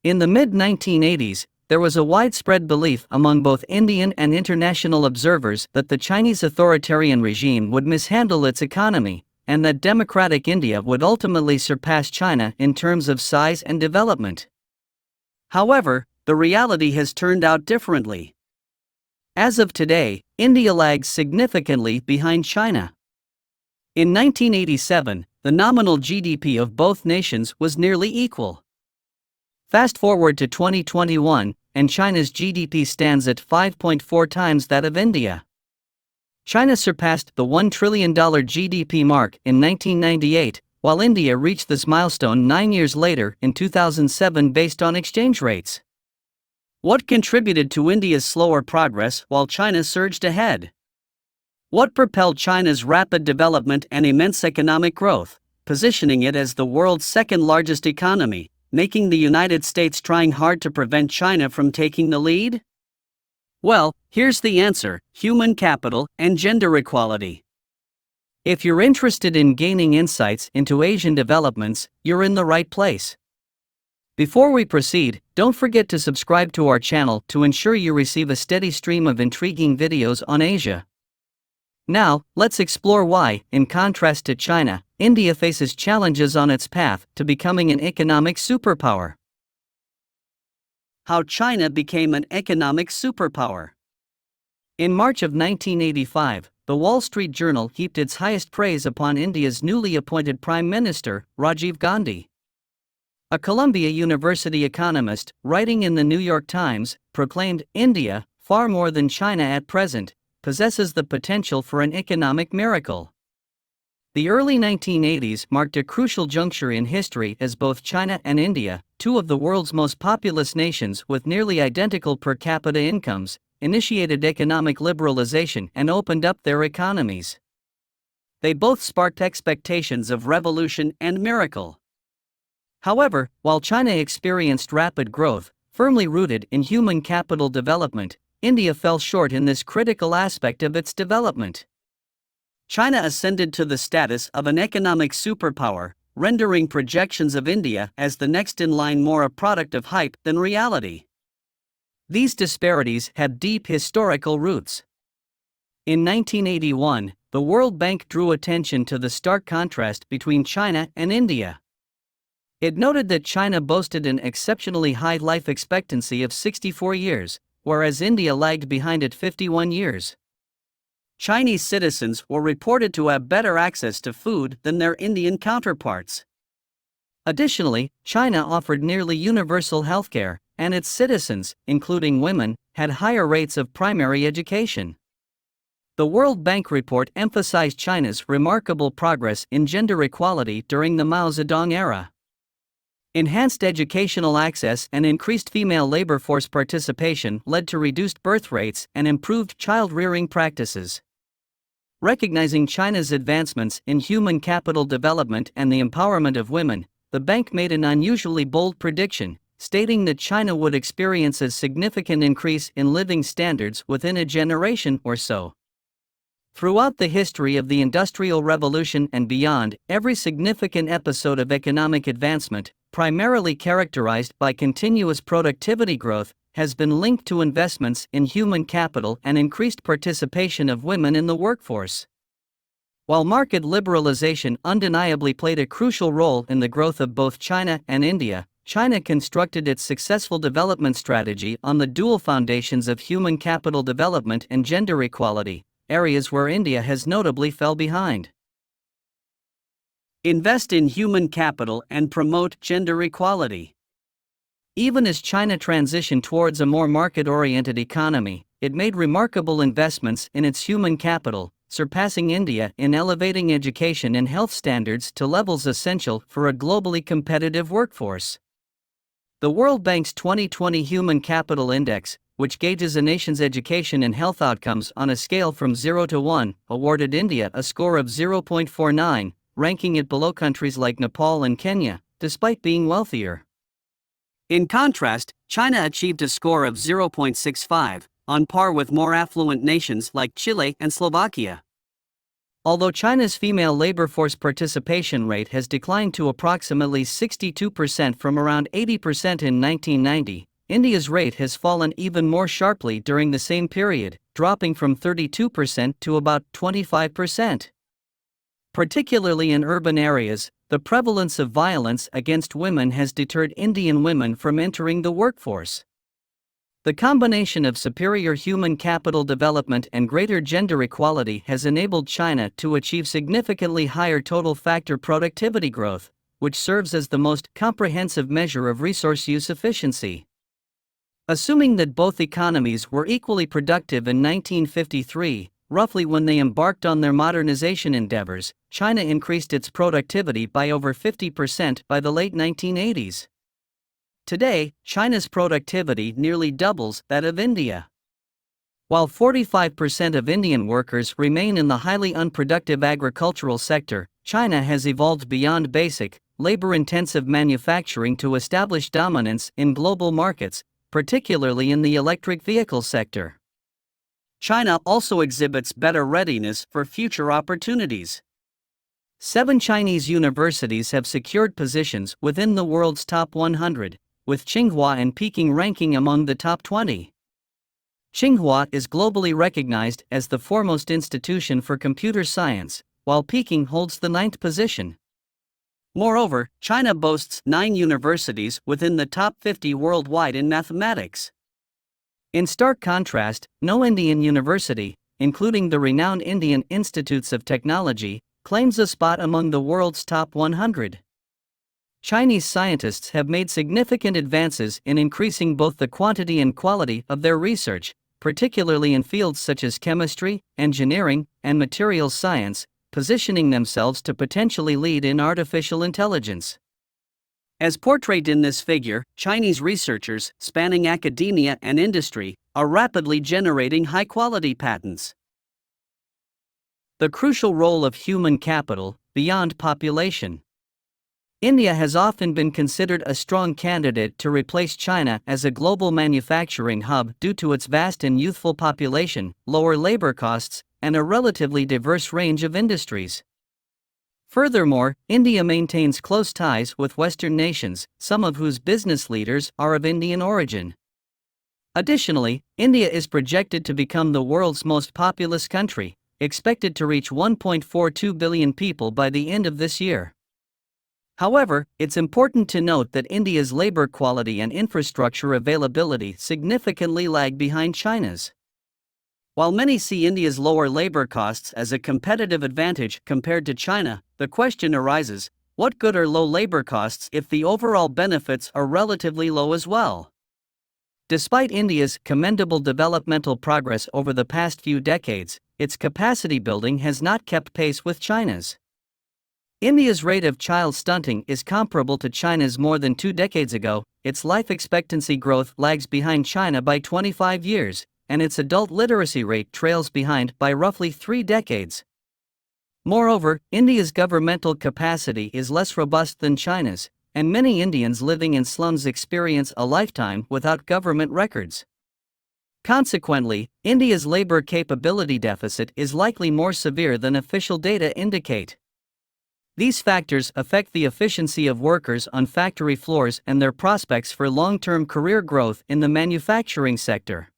In the mid-1980s, there was a widespread belief among both Indian and international observers that the Chinese authoritarian regime would mishandle its economy, and that democratic India would ultimately surpass China in terms of size and development. However, the reality has turned out differently. As of today, India lags significantly behind China. In 1987, the nominal GDP of both nations was nearly equal. Fast forward to 2021, and China's GDP stands at 5.4 times that of India. China surpassed the $1 trillion GDP mark in 1998, while India reached this milestone 9 years later in 2007 based on exchange rates. What contributed to India's slower progress while China surged ahead? What propelled China's rapid development and immense economic growth, positioning it as the world's second-largest economy, making the United States trying hard to prevent China from taking the lead? Well, here's the answer: human capital and gender equality. If you're interested in gaining insights into Asian developments, you're in the right place. Before we proceed, don't forget to subscribe to our channel to ensure you receive a steady stream of intriguing videos on Asia. Now, let's explore why, in contrast to China, India faces challenges on its path to becoming an economic superpower. How China became an economic superpower. In March of 1985, the Wall Street Journal heaped its highest praise upon India's newly appointed Prime Minister, Rajiv Gandhi. A Columbia University economist, writing in the New York Times, proclaimed, "India, far more than China at present, possesses the potential for an economic miracle." The early 1980s marked a crucial juncture in history as both China and India, two of the world's most populous nations with nearly identical per capita incomes, initiated economic liberalization and opened up their economies. They both sparked expectations of revolution and miracle. However, while China experienced rapid growth, firmly rooted in human capital development, India fell short in this critical aspect of its development. China ascended to the status of an economic superpower, rendering projections of India as the next in line more a product of hype than reality. These disparities have deep historical roots. In 1981, the World Bank drew attention to the stark contrast between China and India. It noted that China boasted an exceptionally high life expectancy of 64 years, whereas India lagged behind at 51 years. Chinese citizens were reported to have better access to food than their Indian counterparts. Additionally, China offered nearly universal healthcare, and its citizens, including women, had higher rates of primary education. The World Bank report emphasized China's remarkable progress in gender equality during the Mao Zedong era. Enhanced educational access and increased female labor force participation led to reduced birth rates and improved child-rearing practices. Recognizing China's advancements in human capital development and the empowerment of women, the bank made an unusually bold prediction, stating that China would experience a significant increase in living standards within a generation or so. Throughout the history of the Industrial Revolution and beyond, every significant episode of economic advancement, primarily characterized by continuous productivity growth, has been linked to investments in human capital and increased participation of women in the workforce. While market liberalization undeniably played a crucial role in the growth of both China and India, China constructed its successful development strategy on the dual foundations of human capital development and gender equality, areas where India has notably fell behind. Invest in human capital and promote gender equality. Even as China transitioned towards a more market-oriented economy, it made remarkable investments in its human capital, surpassing India in elevating education and health standards to levels essential for a globally competitive workforce. The World Bank's 2020 Human Capital Index, which gauges a nation's education and health outcomes on a scale from 0 to 1, awarded India a score of 0.49, ranking it below countries like Nepal and Kenya, despite being wealthier. In contrast, China achieved a score of 0.65, on par with more affluent nations like Chile and Slovakia. Although China's female labor force participation rate has declined to approximately 62% from around 80% in 1990, India's rate has fallen even more sharply during the same period, dropping from 32% to about 25%. Particularly in urban areas, the prevalence of violence against women has deterred Indian women from entering the workforce. The combination of superior human capital development and greater gender equality has enabled China to achieve significantly higher total factor productivity growth, which serves as the most comprehensive measure of resource use efficiency. Assuming that both economies were equally productive in 1953, roughly when they embarked on their modernization endeavors, China increased its productivity by over 50% by the late 1980s. Today, China's productivity nearly doubles that of India. While 45% of Indian workers remain in the highly unproductive agricultural sector, China has evolved beyond basic, labor-intensive manufacturing to establish dominance in global markets, particularly in the electric vehicle sector. China also exhibits better readiness for future opportunities. 7 Chinese universities have secured positions within the world's top 100, with Tsinghua and Peking ranking among the top 20. Tsinghua is globally recognized as the foremost institution for computer science, while Peking holds the 9th position. Moreover, China boasts 9 universities within the top 50 worldwide in mathematics. In stark contrast, no Indian university, including the renowned Indian Institutes of Technology, claims a spot among the world's top 100. Chinese scientists have made significant advances in increasing both the quantity and quality of their research, particularly in fields such as chemistry, engineering, and materials science, positioning themselves to potentially lead in artificial intelligence. As portrayed in this figure, Chinese researchers, spanning academia and industry, are rapidly generating high-quality patents. The crucial role of human capital, beyond population. India has often been considered a strong candidate to replace China as a global manufacturing hub due to its vast and youthful population, lower labor costs, and a relatively diverse range of industries. Furthermore, India maintains close ties with Western nations, some of whose business leaders are of Indian origin. Additionally, India is projected to become the world's most populous country, expected to reach 1.42 billion people by the end of this year. However, it's important to note that India's labor quality and infrastructure availability significantly lag behind China's. While many see India's lower labor costs as a competitive advantage compared to China, the question arises, what good are low labor costs if the overall benefits are relatively low as well? Despite India's commendable developmental progress over the past few decades, its capacity building has not kept pace with China's. India's rate of child stunting is comparable to China's more than 2 decades ago, its life expectancy growth lags behind China by 25 years, and its adult literacy rate trails behind by roughly 3 decades. Moreover, India's governmental capacity is less robust than China's, and many Indians living in slums experience a lifetime without government records. Consequently, India's labor capability deficit is likely more severe than official data indicate. These factors affect the efficiency of workers on factory floors and their prospects for long-term career growth in the manufacturing sector.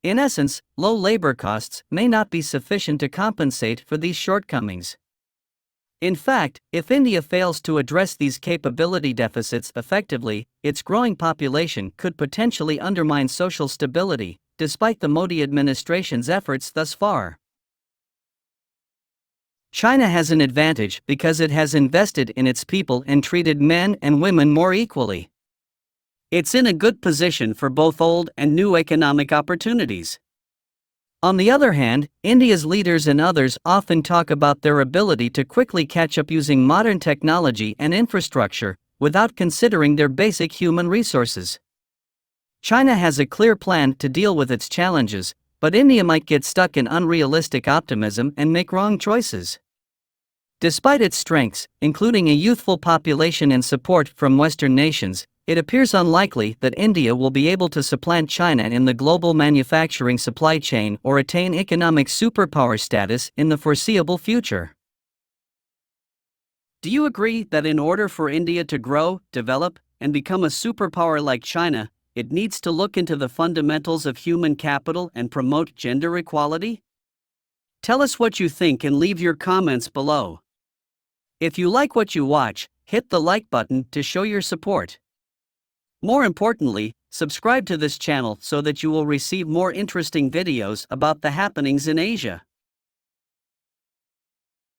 In essence, low labor costs may not be sufficient to compensate for these shortcomings. In fact, if India fails to address these capability deficits effectively, its growing population could potentially undermine social stability, despite the Modi administration's efforts thus far. China has an advantage because it has invested in its people and treated men and women more equally. It's in a good position for both old and new economic opportunities. On the other hand, India's leaders and others often talk about their ability to quickly catch up using modern technology and infrastructure, without considering their basic human resources. China has a clear plan to deal with its challenges, but India might get stuck in unrealistic optimism and make wrong choices. Despite its strengths, including a youthful population and support from Western nations, It appears unlikely that India will be able to supplant China in the global manufacturing supply chain or attain economic superpower status in the foreseeable future. Do you agree that in order for India to grow, develop, and become a superpower like China, it needs to look into the fundamentals of human capital and promote gender equality? Tell us what you think and leave your comments below. If you like what you watch, hit the like button to show your support. More importantly, subscribe to this channel so that you will receive more interesting videos about the happenings in Asia.